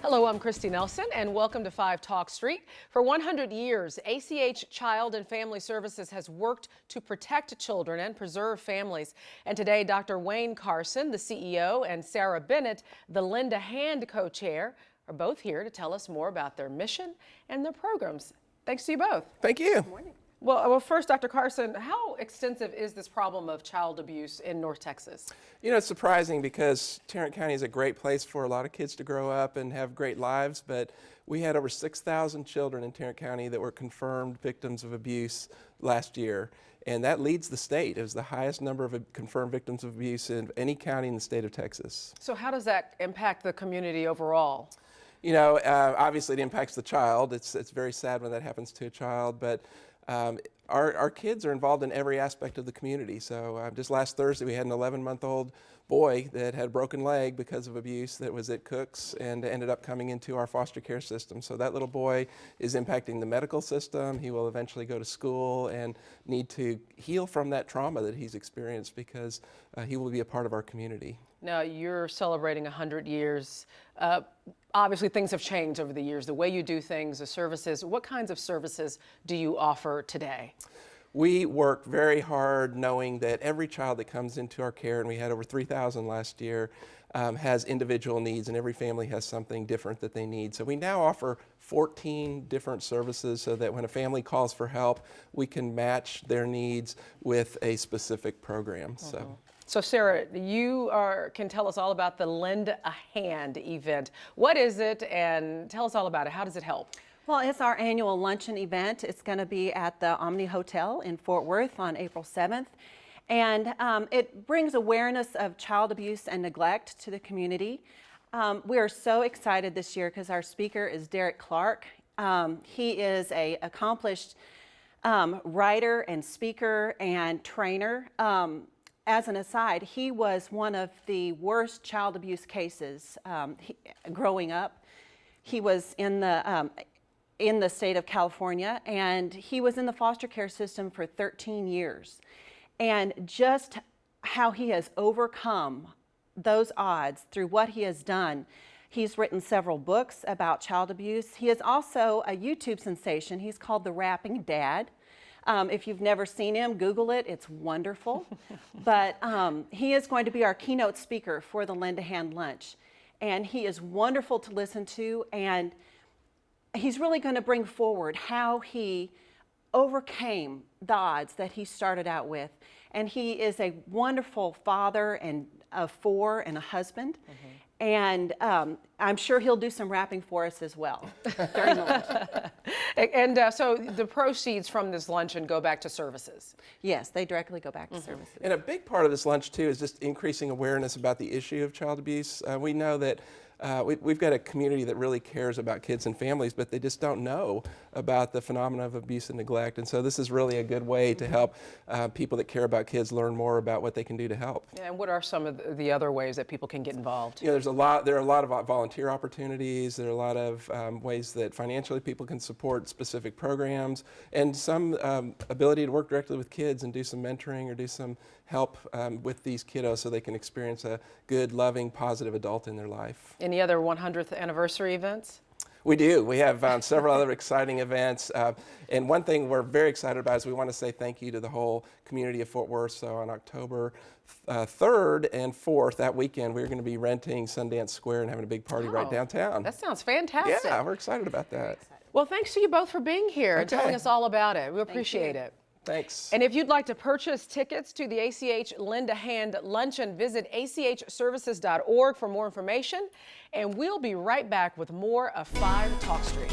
Hello, I'm Christy Nelson, and welcome to 5 Talk Street. For 100 years, ACH Child and Family Services has worked to protect children and preserve families. And today, Dr. Wayne Carson, the CEO, and Sarah Bennett, the Lend a Hand co-chair, are both here to tell us more about their mission and their programs. Thanks to you both. Thank you. Good morning. Well, first, Dr. Carson, how extensive is this problem of child abuse in North Texas? You know, it's surprising because Tarrant County is a great place for a lot of kids to grow up and have great lives, but we had over 6,000 children in Tarrant County that were confirmed victims of abuse last year, and that leads the state. It was the highest number of confirmed victims of abuse in any county in the state of Texas. So how does that impact the community overall? You know, obviously it impacts the child. It's very sad when that happens to a child, but our kids are involved in every aspect of the community. So just last Thursday we had an 11-month-old boy that had a broken leg because of abuse that was at Cook's and ended up coming into our foster care system. So that little boy is impacting the medical system. He will eventually go to school and need to heal from that trauma that he's experienced because he will be a part of our community. Now, you're celebrating 100 years. Obviously, things have changed over the years, the way you do things, the services. What kinds of services do you offer today? We work very hard knowing that every child that comes into our care, and we had over 3,000 last year, has individual needs, and every family has something different that they need. So we now offer 14 different services so that when a family calls for help, we can match their needs with a specific program. So Sarah, you can tell us all about the Lend a Hand event. What is it, and tell us all about it. How does it help? Well, it's our annual luncheon event. It's going to be at the Omni Hotel in Fort Worth on April 7th. And it brings awareness of child abuse and neglect to the community. We are so excited this year because our speaker is Derek Clark. He is an accomplished writer and speaker and trainer. As an aside, he was one of the worst child abuse cases growing up. He was in the state of California, and he was in the foster care system for 13 years. And just how he has overcome those odds through what he has done. He's written several books about child abuse. He is also a YouTube sensation. He's called The Rapping Dad. If you've never seen him, Google it. It's wonderful. But he is going to be our keynote speaker for the Lend a Hand Lunch. And he is wonderful to listen to. And he's really going to bring forward how he overcame the odds that he started out with. And he is a wonderful father and of 4 and a husband. And I'm sure he'll do some rapping for us as well during the lunch. And so the proceeds from this luncheon go back to services? Yes, they directly go back to services. And a big part of this lunch, too, is just increasing awareness about the issue of child abuse. We know that we've got a community that really cares about kids and families, but they just don't know about the phenomena of abuse and neglect. And so this is really a good way to help people that care about kids learn more about what they can do to help. Yeah, and what are some of the other ways that people can get involved? You know, there are a lot of volunteer opportunities. There are a lot of ways that financially people can support specific programs, and some ability to work directly with kids and do some mentoring or do some help with these kiddos so they can experience a good, loving, positive adult in their life. Any other 100th anniversary events? We do. We have several other exciting events. And one thing we're very excited about is we want to say thank you to the whole community of Fort Worth. So on October 3rd and 4th, that weekend, we're going to be renting Sundance Square and having a big party right downtown. That sounds fantastic. Yeah, we're excited about that. Well, thanks to you both for being here and telling us all about it. We appreciate it. Thanks. And if you'd like to purchase tickets to the ACH Lend a Hand Luncheon, visit achservices.org for more information. And we'll be right back with more of 5 Talk Street.